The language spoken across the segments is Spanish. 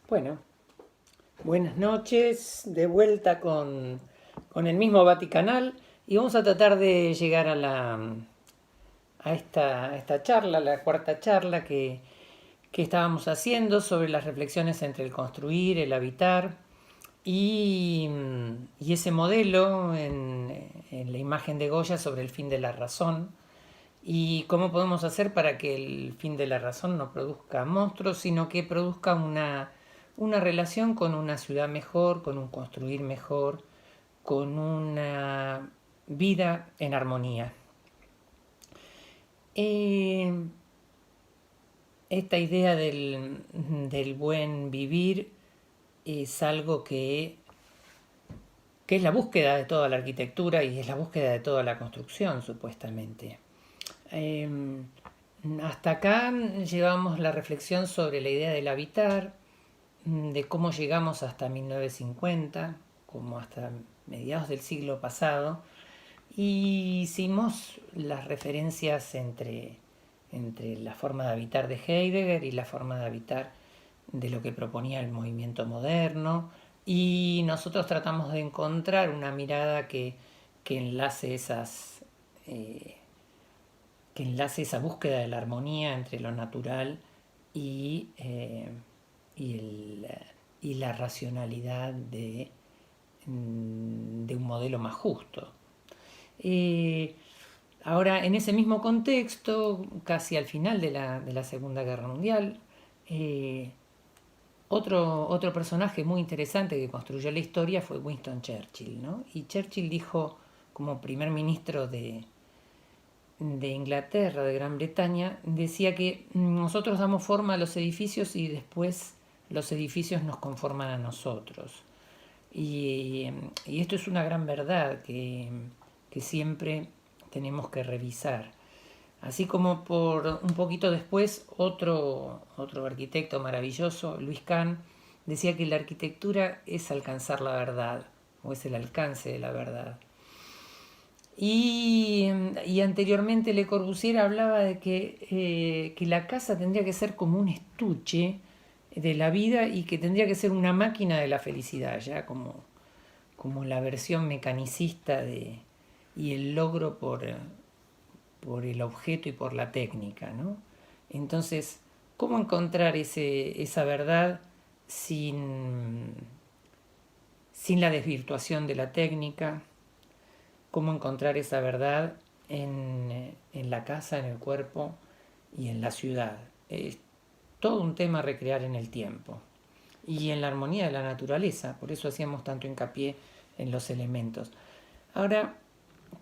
Bueno, buenas noches, de vuelta con el mismo Vaticanal y vamos a tratar de llegar a esta charla, la cuarta charla que estábamos haciendo sobre las reflexiones entre el construir, el habitar y ese modelo en la imagen de Goya sobre el fin de la razón y cómo podemos hacer para que el fin de la razón no produzca monstruos, sino que produzca una relación con una ciudad mejor, con un construir mejor, con una vida en armonía. Eh, Esta idea del buen vivir es algo que es la búsqueda de toda la arquitectura y es la búsqueda de toda la construcción, supuestamente. Eh, Hasta acá llevamos la reflexión sobre la idea del habitar, de cómo llegamos hasta 1950, como hasta mediados del siglo pasado, y hicimos las referencias entre la forma de habitar de Heidegger y la forma de habitar de lo que proponía el movimiento moderno, y nosotros tratamos de encontrar una mirada que enlace eh, que enlace esa búsqueda de la armonía entre lo natural y, eh, y, el, y la racionalidad de un modelo más justo. Eh, Ahora, en ese mismo contexto, casi al final de la Segunda Guerra Mundial, eh, otro personaje muy interesante que construyó la historia fue Winston Churchill, ¿no? Y Churchill dijo, como primer ministro de Inglaterra, de Gran Bretaña, decía que nosotros damos forma a los edificios y después los edificios nos conforman a nosotros. Y esto es una gran verdad que siempre tenemos que revisar. Así como por un poquito después otro arquitecto maravilloso, Luis Kahn, decía que la arquitectura es alcanzar la verdad, o es el alcance de la verdad. Y anteriormente Le Corbusier hablaba de que la casa tendría que ser como un estuche de la vida y que tendría que ser una máquina de la felicidad, ya como la versión mecanicista y el logro por el objeto y por la técnica, ¿no? Entonces, ¿cómo encontrar esa verdad sin, sin la desvirtuación de la técnica? ¿Cómo encontrar esa verdad en la casa, en el cuerpo y en la ciudad? Es todo un tema a recrear en el tiempo y en la armonía de la naturaleza, por eso hacíamos tanto hincapié en los elementos. Ahora,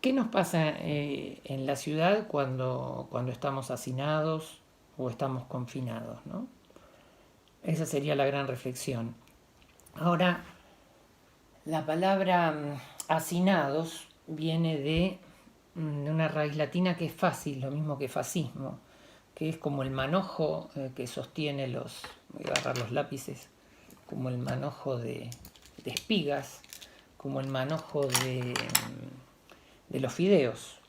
¿qué nos pasa en la ciudad cuando estamos hacinados o estamos confinados, ¿no? Esa sería la gran reflexión. Ahora, la palabra hacinados viene de una raíz latina que es fácil, lo mismo que fascismo, que es como el manojo que sostiene voy a agarrar los lápices, como el manojo de espigas, como el manojo de los fideos.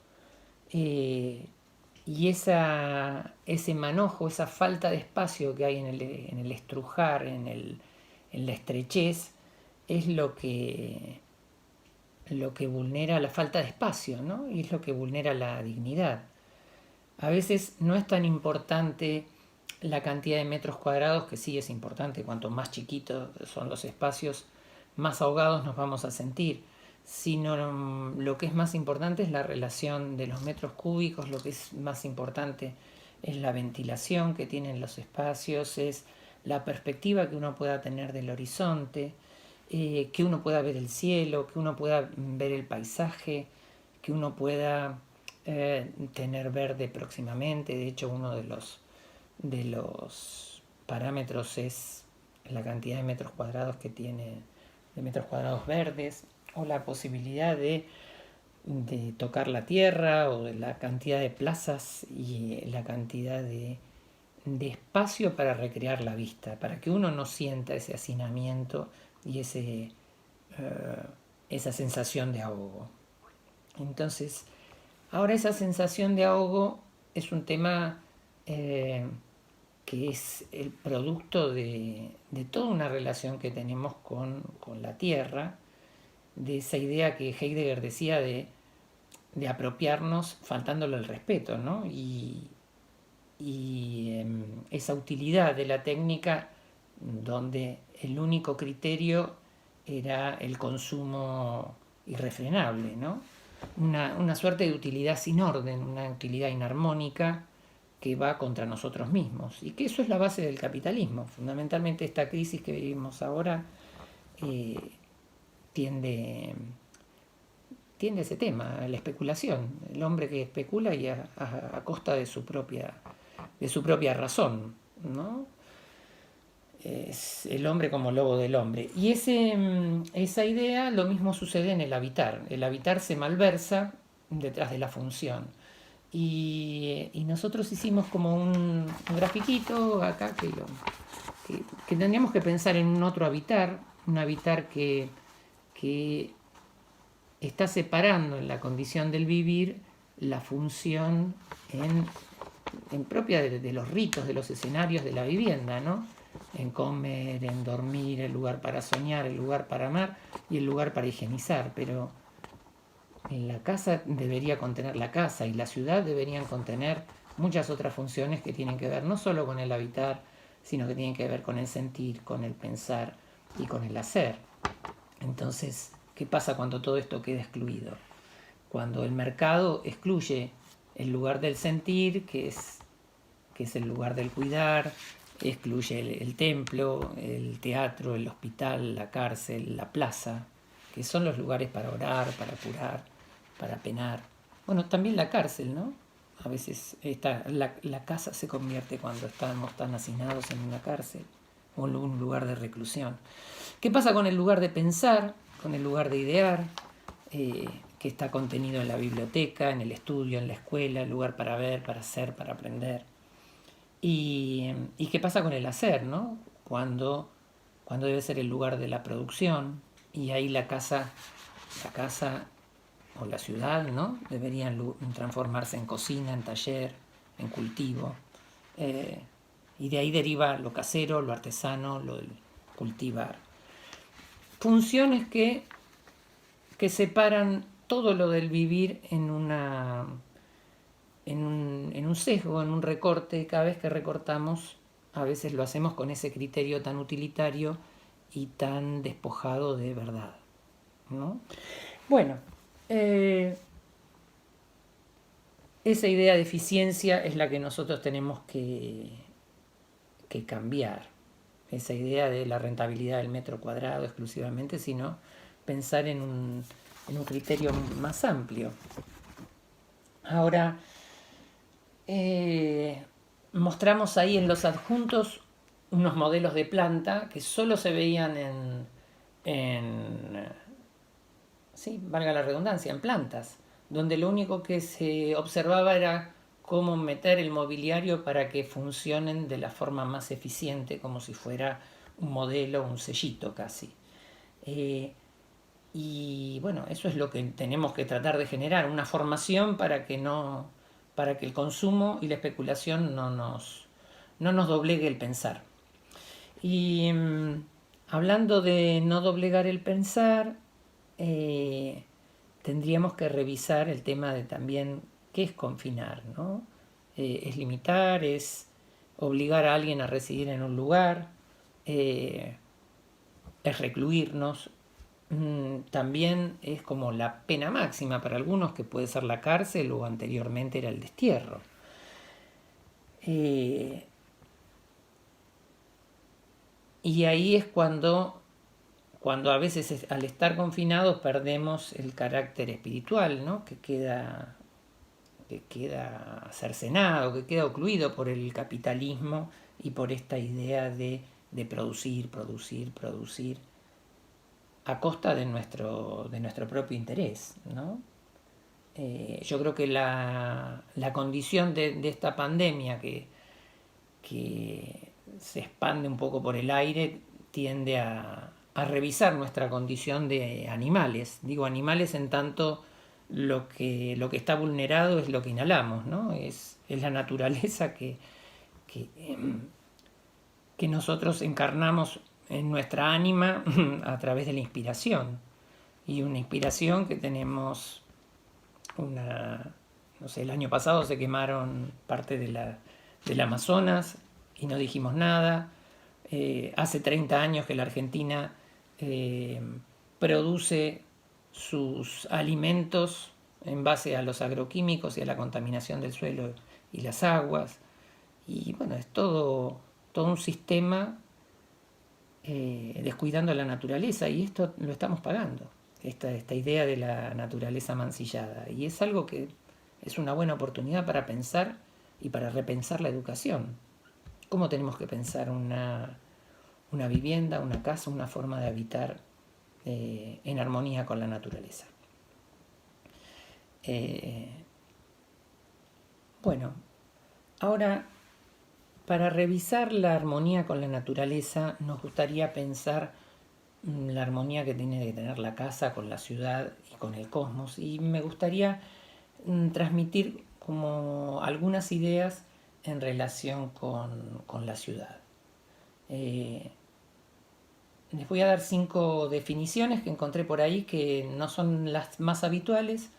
Eh, y ese manojo, esa falta de espacio que hay en el estrujar, en la estrechez, es lo que vulnera la falta de espacio, ¿no? Y es lo que vulnera la dignidad. A veces no es tan importante la cantidad de metros cuadrados, que sí es importante, cuanto más chiquitos son los espacios, más ahogados nos vamos a sentir, sino lo que es más importante es la relación de los metros cúbicos, lo que es más importante es la ventilación que tienen los espacios, es la perspectiva que uno pueda tener del horizonte, que uno pueda ver el cielo, que uno pueda ver el paisaje, que uno pueda tener verde próximamente. De hecho, uno de los parámetros es la cantidad de metros cuadrados que tiene, de metros cuadrados verdes, o la posibilidad de tocar la tierra, o de la cantidad de plazas y la cantidad de espacio para recrear la vista, para que uno no sienta ese hacinamiento y esa sensación de ahogo. Entonces, ahora esa sensación de ahogo es un tema que es el producto de toda una relación que tenemos con la tierra, de esa idea que Heidegger decía de apropiarnos faltándole el respeto, ¿no? Y esa utilidad de la técnica donde el único criterio era el consumo irrefrenable, ¿no? Una suerte de utilidad sin orden, una utilidad inarmónica que va contra nosotros mismos, y que eso es la base del capitalismo. Fundamentalmente esta crisis que vivimos ahora eh, tiende, tiende a ese tema, a la especulación, el hombre que especula y a costa de su propia razón, ¿no? Es el hombre como lobo del hombre. Y esa idea lo mismo sucede en el habitar. El habitar se malversa detrás de la función. Y nosotros hicimos como un grafiquito acá que tendríamos que pensar en un otro habitar, un habitar que está separando en la condición del vivir la función en propia de los ritos, de los escenarios de la vivienda, ¿no? En comer, en dormir, el lugar para soñar, el lugar para amar y el lugar para higienizar. Pero la casa debería contener la casa, y la ciudad deberían contener muchas otras funciones que tienen que ver no solo con el habitar, sino que tienen que ver con el sentir, con el pensar y con el hacer. Entonces, ¿qué pasa cuando todo esto queda excluido? Cuando el mercado excluye el lugar del sentir, que es el lugar del cuidar, excluye el templo, el teatro, el hospital, la cárcel, la plaza, que son los lugares para orar, para curar, para penar. Bueno, también la cárcel, ¿no? A veces la casa se convierte cuando estamos tan hacinados en una cárcel o en un lugar de reclusión. ¿Qué pasa con el lugar de pensar, con el lugar de idear, que está contenido en la biblioteca, en el estudio, en la escuela, el lugar para ver, para hacer, para aprender? ¿Y qué pasa con el hacer, ¿no? Cuando debe ser el lugar de la producción, y ahí la casa o la ciudad, ¿no? Deberían transformarse en cocina, en taller, en cultivo. Y de ahí deriva lo casero, lo artesano, lo del cultivar. Funciones que separan todo lo del vivir en un sesgo, en un recorte. Cada vez que recortamos, a veces lo hacemos con ese criterio tan utilitario y tan despojado de verdad, ¿no? Bueno, esa idea de eficiencia es la que nosotros tenemos que cambiar. Esa idea de la rentabilidad del metro cuadrado exclusivamente, sino pensar en un criterio más amplio. Ahora, mostramos ahí en los adjuntos unos modelos de planta que solo se veían sí, valga la redundancia, en plantas, donde lo único que se observaba era cómo meter el mobiliario para que funcionen de la forma más eficiente, como si fuera un modelo, un sellito casi. Y bueno, eso es lo que tenemos que tratar de generar, una formación para que el consumo y la especulación no nos doblegue el pensar. Y hablando de no doblegar el pensar, tendríamos que revisar el tema de también qué es confinar, ¿no? Es limitar, es obligar a alguien a residir en un lugar, es recluirnos. También es como la pena máxima para algunos, que puede ser la cárcel o anteriormente era el destierro. Y ahí es cuando a veces al estar confinados perdemos el carácter espiritual, ¿no? que queda cercenado, que queda ocluido por el capitalismo y por esta idea de producir a costa de nuestro propio interés, ¿no? Yo creo que la condición de esta pandemia que se expande un poco por el aire tiende a revisar nuestra condición de animales. Digo animales en tanto lo que está vulnerado es lo que inhalamos, ¿no? Es la naturaleza que que nosotros encarnamos en nuestra ánima a través de la inspiración. Y una inspiración que tenemos no sé, el año pasado se quemaron parte del Amazonas y no dijimos nada. Hace 30 años que la Argentina produce sus alimentos en base a los agroquímicos y a la contaminación del suelo y las aguas. Y bueno, es todo un sistema descuidando la naturaleza, y esto lo estamos pagando, esta idea de la naturaleza mancillada. Y es algo que es una buena oportunidad para pensar y para repensar la educación. ¿Cómo tenemos que pensar una vivienda, una casa, una forma de habitar en armonía con la naturaleza? Bueno, ahora, para revisar la armonía con la naturaleza, nos gustaría pensar la armonía que tiene que tener la casa con la ciudad y con el cosmos. Y me gustaría transmitir como algunas ideas en relación con la ciudad. Les voy a dar 5 definiciones que encontré por ahí, que no son las más habituales,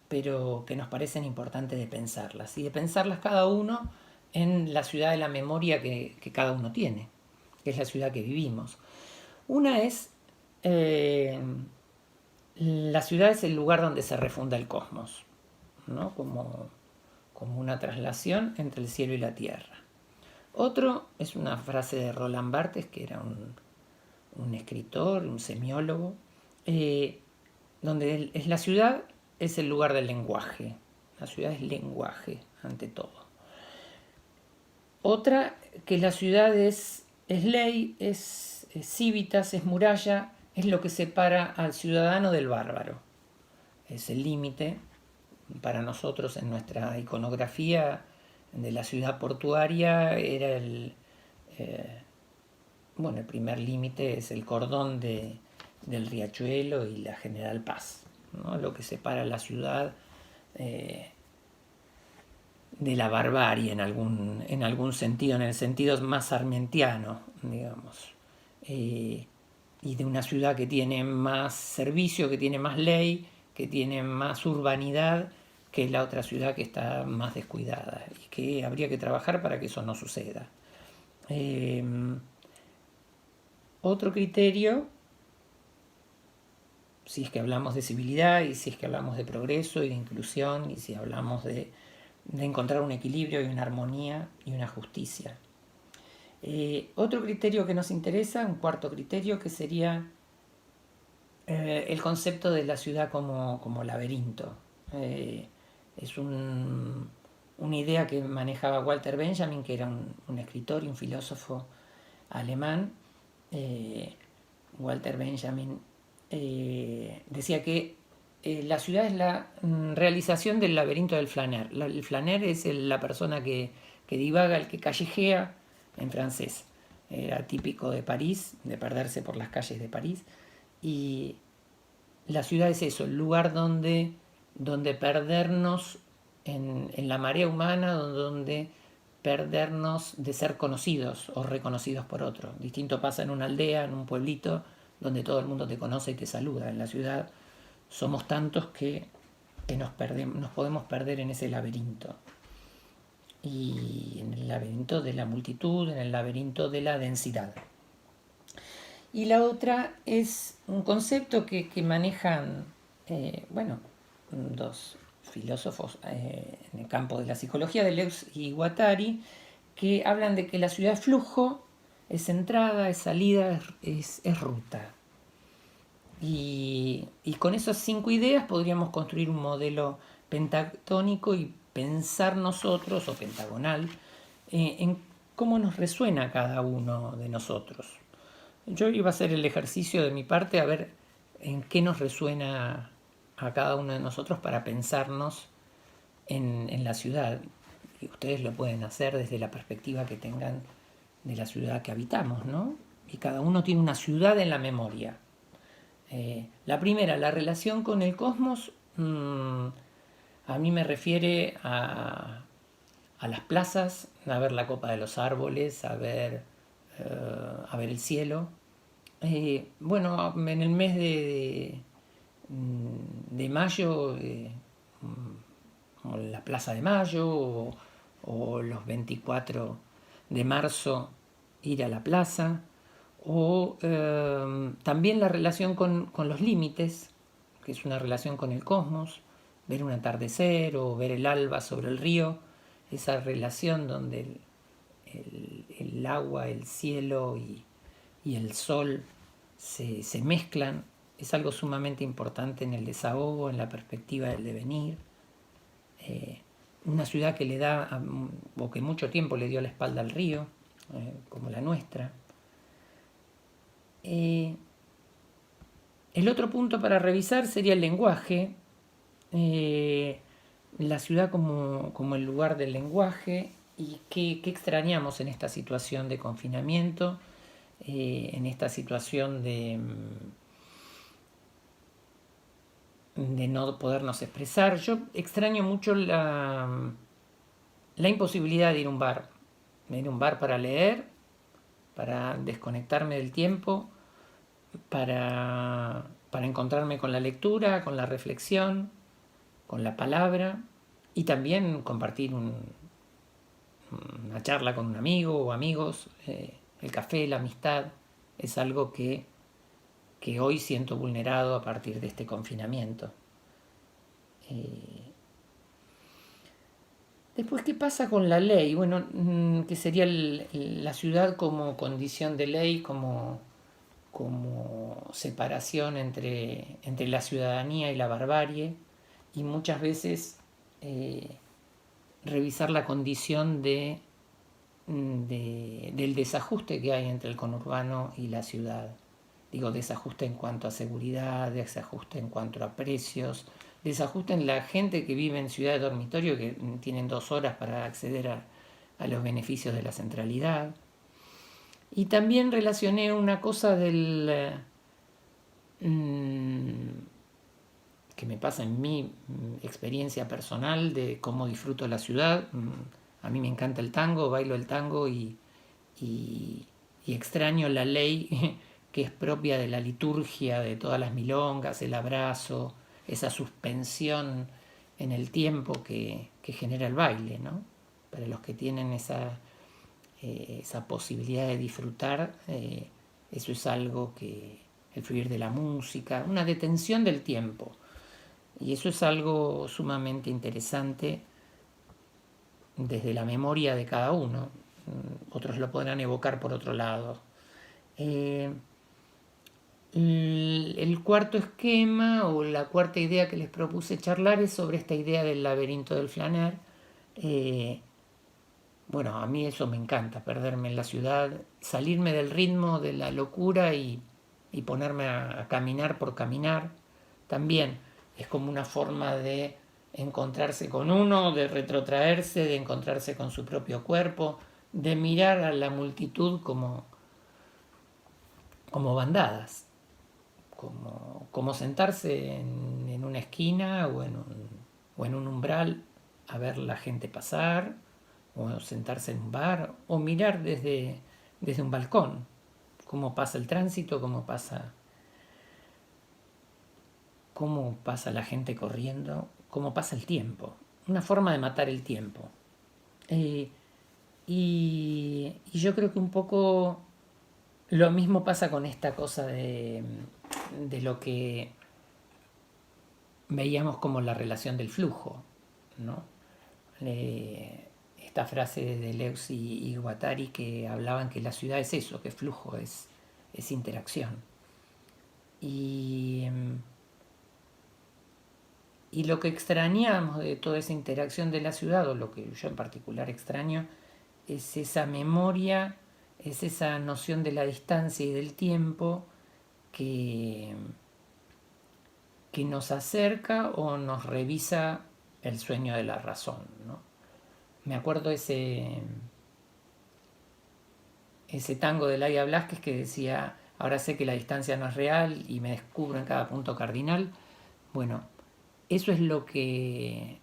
pero que nos parecen importantes de pensarlas. Y de pensarlas cada uno en la ciudad de la memoria que cada uno tiene, que es la ciudad que vivimos. Una es, la ciudad es el lugar donde se refunda el cosmos, ¿no? Como una traslación entre el cielo y la tierra. Otro es una frase de Roland Barthes, que era un escritor, un semiólogo, donde la ciudad es el lugar del lenguaje. La ciudad es lenguaje, ante todo. Otra, que la ciudad es ley, es civitas, es muralla, es lo que separa al ciudadano del bárbaro. Es el límite. Para nosotros, en nuestra iconografía de la ciudad portuaria, era el primer límite es el cordón del Riachuelo y la General Paz, ¿no? Lo que separa la ciudad de la barbarie en algún sentido, en el sentido más sarmientiano, digamos. Y de una ciudad que tiene más servicio, que tiene más ley, que tiene más urbanidad que la otra ciudad que está más descuidada, y que habría que trabajar para que eso no suceda. Otro criterio, si es que hablamos de civilidad, y si es que hablamos de progreso y de inclusión, y si hablamos de encontrar un equilibrio y una armonía y una justicia. Otro criterio que nos interesa, un cuarto criterio, que sería el concepto de la ciudad como laberinto. Es una idea que manejaba Walter Benjamin, que era un escritor y un filósofo alemán. Walter Benjamin decía que la ciudad es la realización del laberinto del flâneur. El flâneur es la persona que divaga, el que callejea en francés. Era típico de París, de perderse por las calles de París. Y la ciudad es eso, el lugar donde perdernos en la marea humana, donde perdernos de ser conocidos o reconocidos por otros. Distinto pasa en una aldea, en un pueblito, donde todo el mundo te conoce y te saluda. En la ciudad somos tantos que nos podemos perder en ese laberinto. Y en el laberinto de la multitud, en el laberinto de la densidad. Y la otra es un concepto que manejan, dos filósofos en el campo de la psicología, Deleuze y Guattari, que hablan de que la ciudad es flujo, es entrada, es salida, es ruta. Y con esas 5 ideas podríamos construir un modelo pentatónico y pensar nosotros, o pentagonal, en cómo nos resuena cada uno de nosotros. Yo iba a hacer el ejercicio de mi parte a ver en qué nos resuena a cada uno de nosotros para pensarnos en la ciudad. Y ustedes lo pueden hacer desde la perspectiva que tengan de la ciudad que habitamos, ¿no? Y cada uno tiene una ciudad en la memoria. La primera, la relación con el cosmos, a mí me refiere a las plazas, a ver la copa de los árboles, a ver a ver el cielo. Bueno, en el mes de mayo, como la Plaza de Mayo o los 24 de marzo ir a la plaza, o también la relación con los límites, que es una relación con el cosmos, ver un atardecer o ver el alba sobre el río, esa relación donde el agua, el cielo y el sol se mezclan, es algo sumamente importante en el desahogo, en la perspectiva del devenir. Una ciudad que le da, o que mucho tiempo le dio la espalda al río, como la nuestra. El otro punto para revisar sería el lenguaje, la ciudad como el lugar del lenguaje y qué extrañamos en esta situación de confinamiento, en esta situación de no podernos expresar. Yo extraño mucho la imposibilidad de ir a un bar, para leer, para desconectarme del tiempo, para encontrarme con la lectura, con la reflexión, con la palabra y también compartir una charla con un amigo o amigos. El café, la amistad, es algo que hoy siento vulnerado a partir de este confinamiento. Después, ¿qué pasa con la ley? Bueno, que sería la ciudad como condición de ley, como separación entre la ciudadanía y la barbarie, y muchas veces revisar la condición del desajuste que hay entre el conurbano y la ciudad. Digo, desajuste en cuanto a seguridad, desajuste en cuanto a precios, desajuste en la gente que vive en ciudad de dormitorio, que tienen 2 horas para acceder a los beneficios de la centralidad. Y también relacioné una cosa que me pasa en mi experiencia personal de cómo disfruto la ciudad. A mí me encanta el tango, bailo el tango y extraño la ley que es propia de la liturgia, de todas las milongas, el abrazo, esa suspensión en el tiempo que genera el baile, ¿no? Para los que tienen esa posibilidad de disfrutar, eso es algo que el fluir de la música, una detención del tiempo, y eso es algo sumamente interesante desde la memoria de cada uno. Otros lo podrán evocar por otro lado. El cuarto esquema o la cuarta idea que les propuse charlar es sobre esta idea del laberinto del Flaner. Bueno, a mí eso me encanta, perderme en la ciudad, salirme del ritmo de la locura y ponerme a caminar por caminar. También es como una forma de encontrarse con uno, de retrotraerse, de encontrarse con su propio cuerpo, de mirar a la multitud como bandadas, como sentarse en una esquina o en un umbral a ver la gente pasar, o sentarse en un bar, o mirar desde un balcón cómo pasa el tránsito, cómo pasa la gente corriendo, cómo pasa el tiempo. Una forma de matar el tiempo. Y yo creo que un poco lo mismo pasa con esta cosa de lo que veíamos como la relación del flujo, ¿no? Esta frase de Deleuze y Guattari que hablaban que la ciudad es eso, que flujo, es interacción. Y lo que extrañamos de toda esa interacción de la ciudad, o lo que yo en particular extraño, es esa memoria, es esa noción de la distancia y del tiempo que nos acerca o nos revisa el sueño de la razón, ¿no? Me acuerdo ese tango de Laia Blasquez que decía: ahora sé que la distancia no es real y me descubro en cada punto cardinal. Bueno, eso es lo que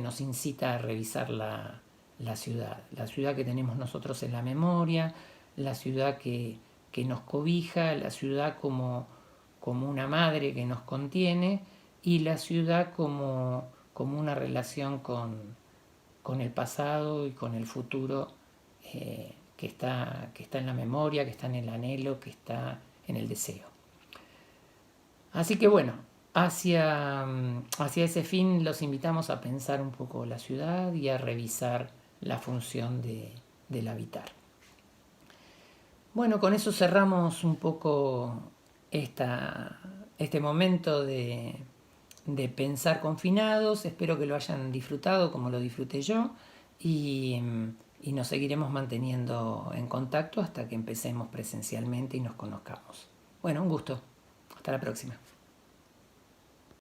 nos incita a revisar la ciudad que tenemos nosotros en la memoria, la ciudad que nos cobija, la ciudad como una madre que nos contiene y la ciudad como una relación con el pasado y con el futuro que está en la memoria, que está en el anhelo, que está en el deseo. Así que bueno, hacia ese fin los invitamos a pensar un poco la ciudad y a revisar la función del habitar. Bueno, con eso cerramos un poco este momento de pensar confinados. Espero que lo hayan disfrutado como lo disfruté yo y nos seguiremos manteniendo en contacto hasta que empecemos presencialmente y nos conozcamos. Bueno, un gusto. Hasta la próxima.